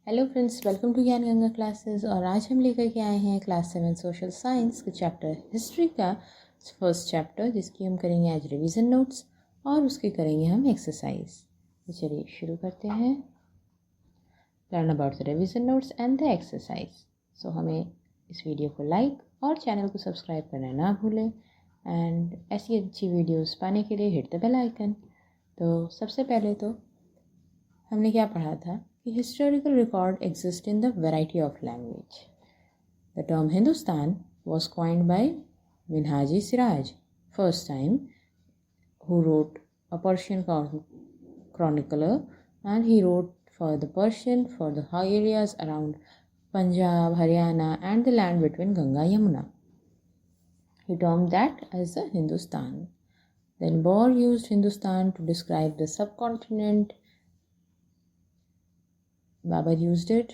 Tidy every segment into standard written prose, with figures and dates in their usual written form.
Hello friends, welcome to ज्ञान Ganga classes. और आज हम लेकर के आए हैं क्लास 7 सोशल साइंस के चैप्टर हिस्ट्री का फर्स्ट चैप्टर, जिसकी हम करेंगे आज रिवीजन नोट्स और उसके करेंगे हम एक्सरसाइज। तो चलिए शुरू करते हैं। Learn about the revision notes and the exercise. So हमें इस वीडियो को लाइक और चैनल को सब्सक्राइब करना ना भूलें। एंड ऐसी अच्छी वीडियोस पाने के लिए हिट द बेल आइकन। तो सबसे पहले तो हमने क्या पढ़ा था कि historical record exist in the variety of language. The term Hindustan was coined by Minhaji Siraj, first time, who wrote a Persian chronicler, and he wrote for the Persian for the high areas around Punjab, Haryana, and the land between Ganga and Yamuna. He termed that as the Hindustan. Then Bohr used Hindustan to describe the subcontinent. Babar used it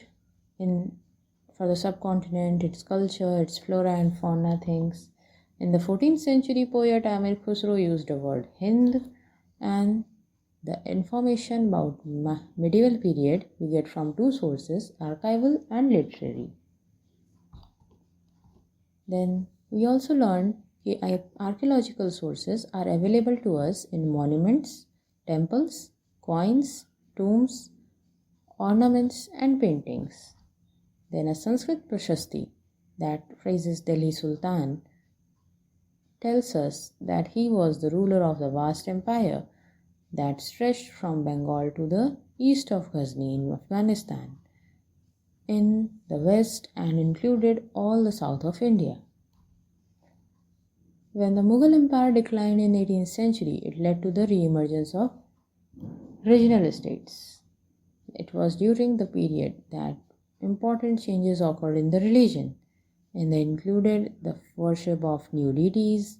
for the subcontinent, its culture, its flora and fauna things. In the 14th century, poet Amir Khusro used the word Hind, and the information about medieval period we get from two sources, archival and literary. Then we also learned that archaeological sources are available to us in monuments, temples, coins, tombs, ornaments and paintings. Then a Sanskrit Prashasti that praises Delhi Sultan tells us that he was the ruler of the vast empire that stretched from Bengal to the east of Ghazni in Afghanistan, in the west, and included all the south of India. When the Mughal Empire declined in 18th century, it led to the re-emergence of regional states. It was during the period that important changes occurred in the religion, and they included the worship of new deities,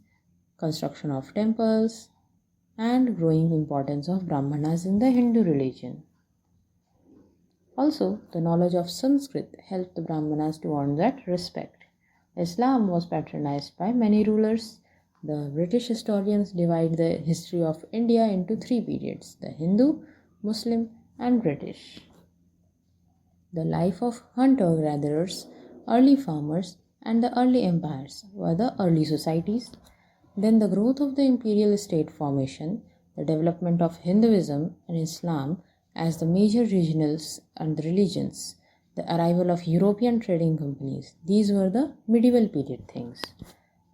construction of temples, and growing importance of Brahmanas in the Hindu religion. Also, the knowledge of Sanskrit helped the Brahmanas to earn that respect. Islam was patronized by many rulers. The British historians divide the history of India into three periods: the Hindu, Muslim, and British. The life of hunter-gatherers, early farmers, and the early empires were the early societies. Then the growth of the imperial state formation, the development of Hinduism and Islam as the major regionals and the religions, the arrival of European trading companies. These were the medieval period things.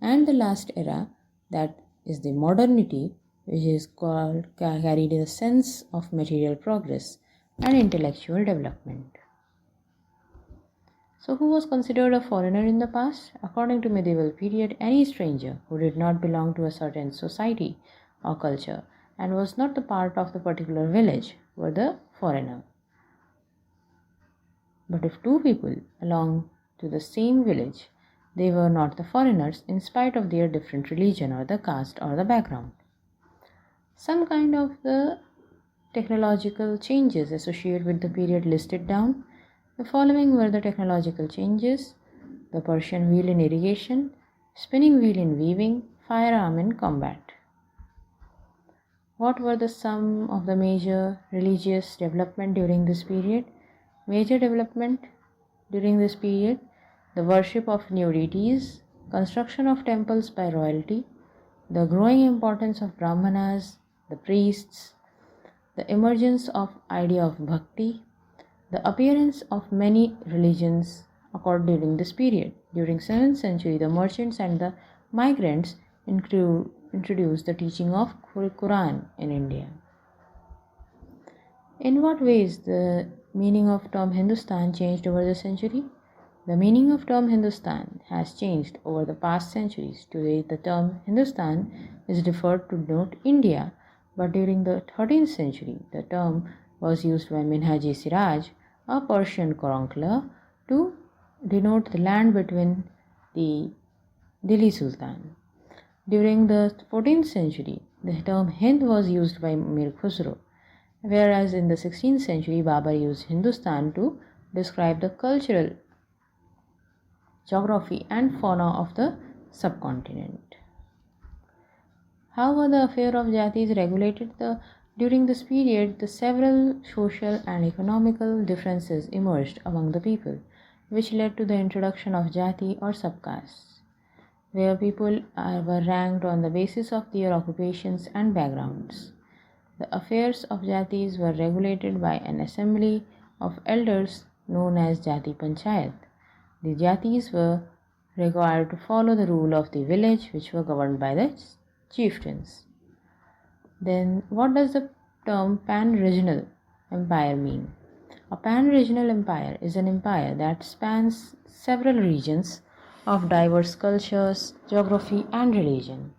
And the last era, that is the modernity, which is carried a sense of material progress and intellectual development. So who was considered a foreigner in the past? According to medieval period, any stranger who did not belong to a certain society or culture and was not the part of the particular village were the foreigner. But if two people belong to the same village, they were not the foreigners in spite of their different religion or the caste or the background. Some kind of the technological changes associated with the period listed down. The following were the technological changes: the Persian wheel in irrigation, spinning wheel in weaving, firearm in combat. What were the some of the major religious development during this period? Major development during this period: the worship of new deities, construction of temples by royalty, the growing importance of Brahmanas, the priests, the emergence of idea of bhakti, the appearance of many religions occurred during this period. During 7th century, the merchants and the migrants introduced the teaching of Quran in India. In what ways the meaning of term Hindustan changed over the century? The meaning of term Hindustan has changed over the past centuries. Today, the term Hindustan is referred to denote India, but during the 13th century, the term was used by Minhaji Siraj, a Persian chronicler, to denote the land between the Delhi Sultan. During the 14th century, the term Hind was used by Mir Khusro, whereas in the 16th century, Babar used Hindustan to describe the cultural geography and fauna of the subcontinent. How were the affair of jatis regulated? The During this period, the several social and economical differences emerged among the people, which led to the introduction of jati or subcastes, where people were ranked on the basis of their occupations and backgrounds. The affairs of jatis were regulated by an assembly of elders known as Jati Panchayat. The jatis were required to follow the rule of the village, which were governed by the chieftains. Then, what does the term pan-regional empire mean? A pan-regional empire is an empire that spans several regions of diverse cultures, geography, and religion,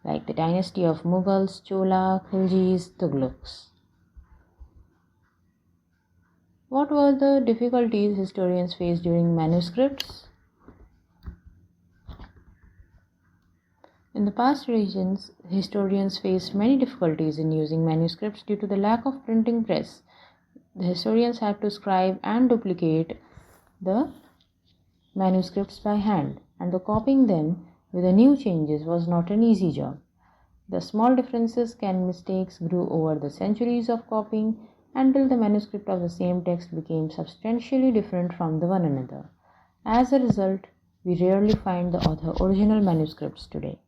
like the dynasty of Mughals, Chola, Khiljis, Tughlaqs. What were the difficulties historians faced during manuscripts? In the past regions, historians faced many difficulties in using manuscripts due to the lack of printing press. The historians had to scribe and duplicate the manuscripts by hand, and the copying them with the new changes was not an easy job. The small differences and mistakes grew over the centuries of copying until the manuscript of the same text became substantially different from the one another. As a result, we rarely find the author's original manuscripts today.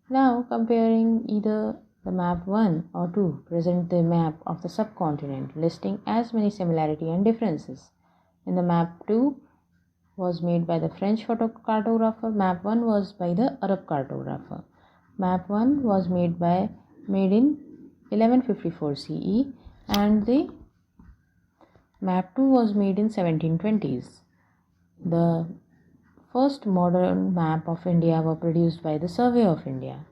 Now, comparing either the map 1 or 2 present the map of the subcontinent, listing as many similarities and differences. In the map 2 was made by the French cartographer, map 1 was by the Arab cartographer. Map 1 was made in 1154 CE and the map 2 was made in 1720s. The first modern map of India were produced by the Survey of India.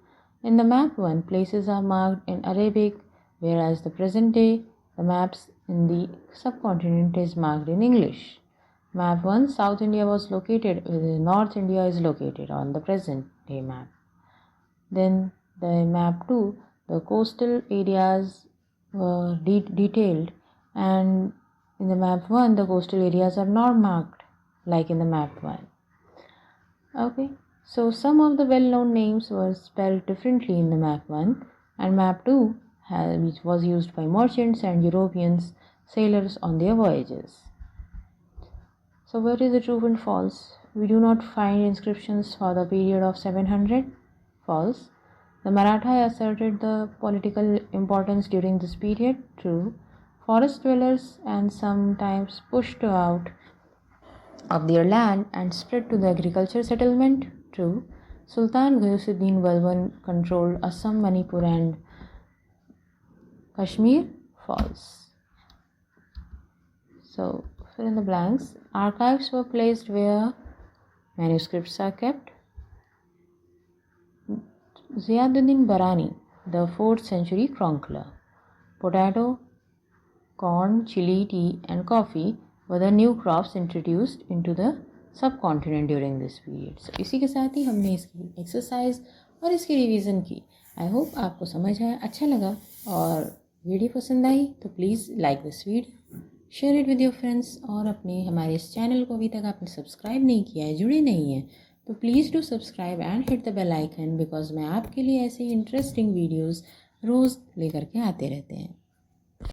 In the map 1, places are marked in Arabic, whereas the present day, the maps in the subcontinent is marked in English. Map 1, South India was located, where North India is located on the present day map. Then the map 2, the coastal areas were detailed, and in the map 1, the coastal areas are not marked like in the map 1. Okay, so some of the well-known names were spelled differently in the map 1 and map 2, which was used by merchants and Europeans sailors on their voyages. So where is the true and false? We do not find inscriptions for the period of 700. False. The Maratha asserted the political importance during this period. True. Forest dwellers and sometimes pushed out of their land and spread to the agriculture settlement. True. Sultan Ghiyasuddin Balban controlled Assam, Manipur and Kashmir. False. So fill in the blanks. Archives were placed where manuscripts are kept. Ziauddin Barani, the 4th century chronicler. Potato, corn, chili, tea and coffee were the new crops introduced into the subcontinent during this period. So इसी के साथ ही हमने इसकी exercise और इसकी revision की. I hope आपको समझ आया, अच्छा लगा और वीडियो पसंद आई तो please like this video, share it with your friends और अपने हमारे इस चैनल को अभी तक आपने सब्सक्राइब नहीं किया है, जुड़े नहीं हैं तो please do subscribe and hit the bell icon, because मैं आपके लिए ऐसे ही इंटरेस्टिंग वीडियोज़ रोज़ लेकर के आते रहते हैं.